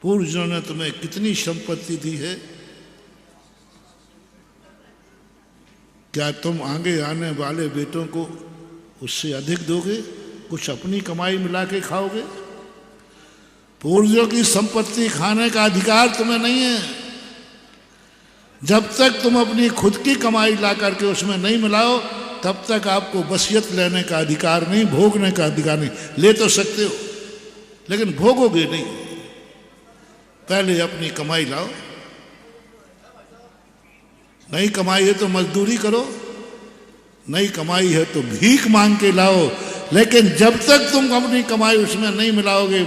पूर्वजों ने तुम्हें कितनी संपत्ति दी है, क्या तुम आगे आने वाले बेटों को उससे अधिक दोगे? कुछ अपनी कमाई मिला के खाओगे? पूर्वजों की संपत्ति खाने का अधिकार तुम्हें नहीं है। जब तक तुम अपनी खुद की कमाई ला करके उसमें नहीं मिलाओ, तब तक आपको वसीयत लेने का अधिकार नहीं, भोगने का अधिकार नहीं। ले तो सकते हो लेकिन भोगोगे नहीं। पहले अपनी कमाई लाओ, नहीं कमाई है तो मजदूरी करो, नहीं कमाई है तो भीख मांग के लाओ, लेकिन जब तक तुम अपनी कमाई उसमें नहीं मिलाओगे,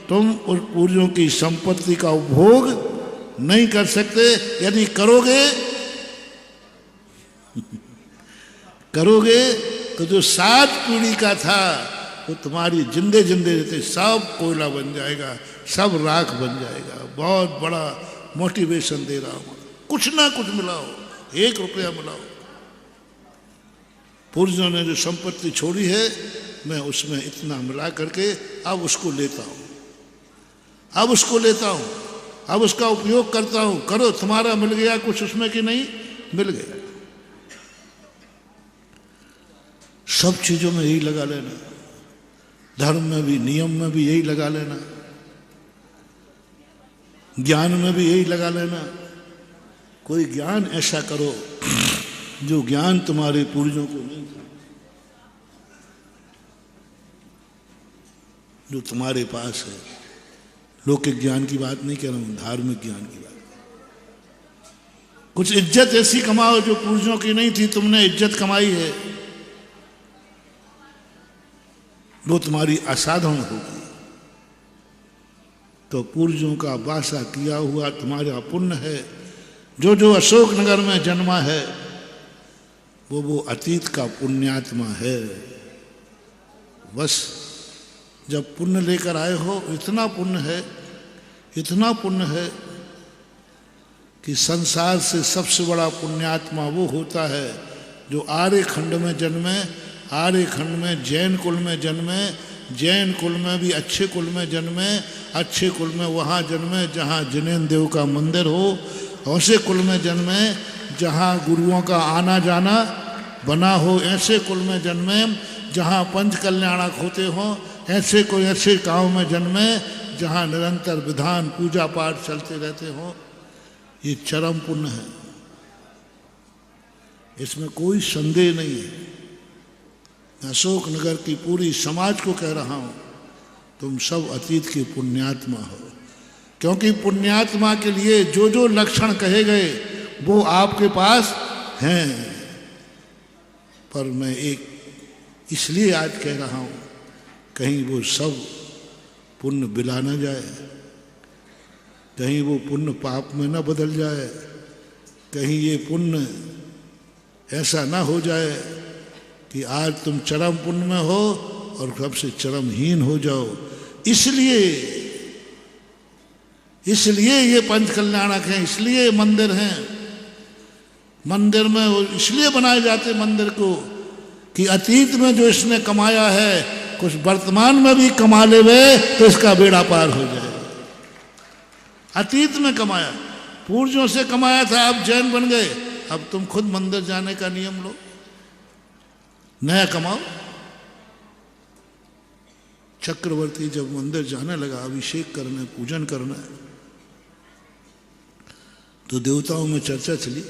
तुम उस पूर्वजों की संपत्ति का उपभोग नहीं कर सकते। यदि करोगे तो जो 7 पीढ़ी का था वो तुम्हारी जिंदे रहते सब कोयला बन जाएगा, सब राख बन जाएगा। बहुत बड़ा मोटिवेशन दे रहा हूं, कुछ ना कुछ मिलाओ, 1 रुपया मिलाओ। पूर्वजों ने जो संपत्ति छोड़ी है, मैं उसमें इतना मिला करके अब उसको लेता हूं, अब उसका उपयोग करता हूं। करो, तुम्हारा मिल गया कुछ उसमें कि नहीं मिल गया। सब चीजों में यही लगा लेना, धर्म में भी, नियम में भी यही लगा लेना, ज्ञान में भी यही लगा लेना। कोई ज्ञान ऐसा करो जो ज्ञान तुम्हारे पूर्वजों को नहीं था, जो तुम्हारे पास है। लौकिक ज्ञान की बात नहीं कह रहा हूं, धार्मिक ज्ञान की बात। कुछ इज्जत ऐसी कमाओ जो पूर्वजों की नहीं थी, तुमने इज्जत कमाई है, वो तुम्हारी असाधारण होगी। तो पूर्वजों का वासा किया हुआ तुम्हारा पुण्य है। जो अशोकनगर में जन्मा है वो अतीत का पुण्यात्मा है। बस जब पुण्य लेकर आए हो, इतना पुण्य है कि संसार से सबसे बड़ा पुण्यात्मा वो होता है जो आर्य खंड में जन्मे, आर्य खंड में जैन कुल में जन्मे, जैन कुल में भी अच्छे कुल में जन्मे, अच्छे कुल में वहाँ जन्मे जहाँ जिनेन्द्र देव का मंदिर हो, ऐसे कुल में जन्मे जहाँ गुरुओं का आना जाना बना हो, ऐसे कुल में जन्मे जहाँ पंच कल्याणक होते हों, ऐसे कोई ऐसे गांव में जन्मे जहाँ निरंतर विधान पूजा पाठ चलते रहते हों। ये चरम पुण्य है, इसमें कोई संदेह नहीं है। अशोकनगर की पूरी समाज को कह रहा हूं, तुम सब अतीत के पुण्यात्मा हो, क्योंकि पुण्यात्मा के लिए जो लक्षण कहे गए वो आपके पास हैं। पर मैं एक इसलिए आज कह रहा हूं, कहीं वो सब पुण्य बिला न जाए, कहीं वो पुण्य पाप में न बदल जाए, कहीं ये पुण्य ऐसा ना हो जाए कि आज तुम चरम पुण्य में हो और सबसे चरमहीन हो जाओ। इसलिए ये पंच कल्याणक हैं, इसलिए मंदिर हैं। मंदिर में वो इसलिए बनाए जाते मंदिर को कि अतीत में जो इसने कमाया है कुछ वर्तमान में भी कमा ले तो इसका बेड़ा पार हो जाए। अतीत में कमाया, पूर्वजों से कमाया था, अब जैन बन गए, अब तुम खुद मंदिर जाने का नियम लो, नया कमाओ। चक्रवर्ती जब मंदिर जाने लगा अभिषेक करने, पूजन करना, तो देवताओं में चर्चा चली,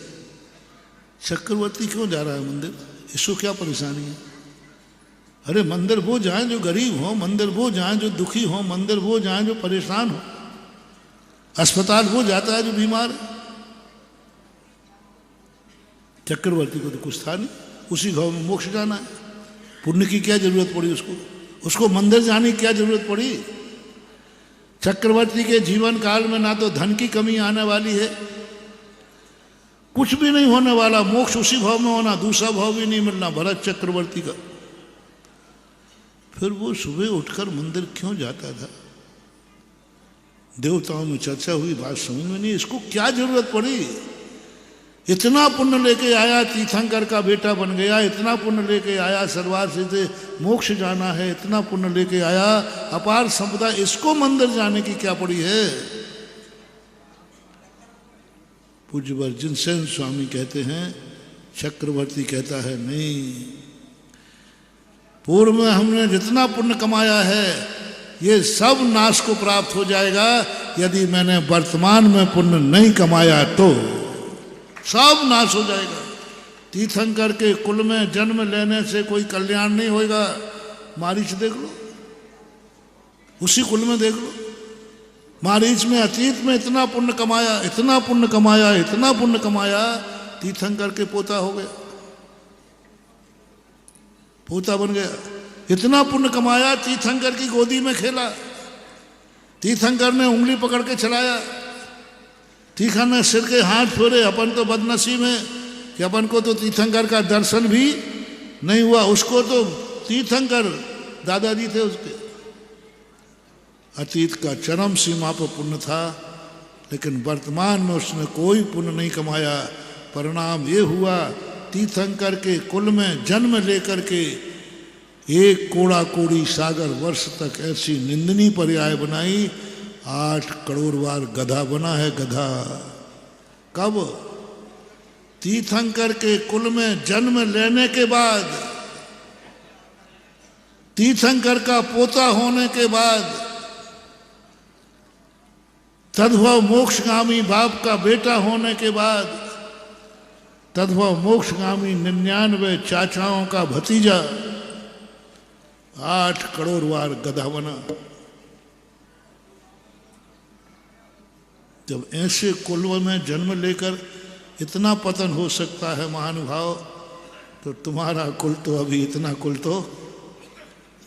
चक्रवर्ती क्यों जा रहा है मंदिर, इसको क्या परेशानी है? अरे मंदिर वो जाएं जो गरीब हो, मंदिर वो जाएं जो दुखी हो, मंदिर वो जाएं जो परेशान हो, अस्पताल वो जाता है जो बीमार है। चक्रवर्ती को तो कुछ था नहीं, उसी गांव में मोक्ष जाना है, पुण्य की क्या जरूरत पड़ी उसको मंदिर जाने की क्या जरूरत पड़ी? चक्रवर्ती के जीवन काल में ना तो धन की कमी आने वाली है, कुछ भी नहीं होने वाला, मोक्ष उसी भाव में होना, दूसरा भाव भी नहीं मिलना भरत चक्रवर्ती का। फिर वो सुबह उठकर मंदिर क्यों जाता था? देवताओं में चर्चा हुई, बात समझ में नहीं, इसको क्या जरूरत पड़ी? इतना पुण्य लेके आया, तीर्थंकर का बेटा बन गया, इतना पुण्य लेके आया, सरवार से मोक्ष जाना है, इतना पुण्य लेके आया, अपार संपदा, इसको मंदिर जाने की क्या पड़ी है? पूज्य वर्जिनसेन स्वामी कहते हैं, चक्रवर्ती कहता है नहीं, पूर्व में हमने जितना पुण्य कमाया है ये सब नाश को प्राप्त हो जाएगा, यदि मैंने वर्तमान में पुण्य नहीं कमाया तो सब नाश हो जाएगा। तीर्थंकर के कुल में जन्म लेने से कोई कल्याण नहीं होगा। मारीच देख लो, उसी कुल में देख लो, मारीच में अतीत में इतना पुण्य कमाया, इतना पुण्य कमाया, इतना पुण्य कमाया, तीर्थंकर के पोता हो गया, पोता बन गया। इतना पुण्य कमाया, तीर्थंकर की गोदी में खेला, तीर्थंकर ने उंगली पकड़ के चलाया, तीर्थंकर ने सिर के हाथ फेरे। अपन तो बदनसीब है कि अपन को तो तीर्थंकर का दर्शन भी नहीं हुआ। उसको तो तीर्थंकर दादाजी थे उसके। अतीत का चरम सीमा पर पुण्य था, लेकिन वर्तमान में उसने कोई पुण्य नहीं कमाया। परिणाम ये हुआ, तीर्थंकर के कुल में जन्म लेकर के एक कोड़ा कोड़ी सागर वर्ष तक ऐसी निंदनीय पर्याय बनाई, 8 करोड़ बार गधा बना है, गधा। कब? तीर्थंकर के कुल में जन्म लेने के बाद, तीर्थंकर का पोता होने के बाद, तद्भव मोक्षगामी बाप का बेटा होने के बाद, तद्भव मोक्षगामी 99 चाचाओं का भतीजा 8 करोड़ बार गधा बना। जब ऐसे कुल में जन्म लेकर इतना पतन हो सकता है महानुभाव, तो तुम्हारा कुल तो अभी इतना कुल तो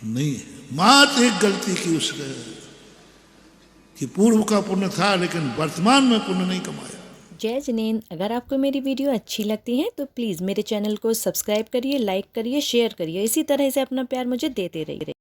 नहीं है। मात्र एक गलती की उसने कि पूर्व का पुण्य था लेकिन वर्तमान में पुण्य नहीं कमाया। जय जिनेंद्र, अगर आपको मेरी वीडियो अच्छी लगती है तो प्लीज़ मेरे चैनल को सब्सक्राइब करिए, लाइक करिए, शेयर करिए। इसी तरह से अपना प्यार मुझे देते रहिए।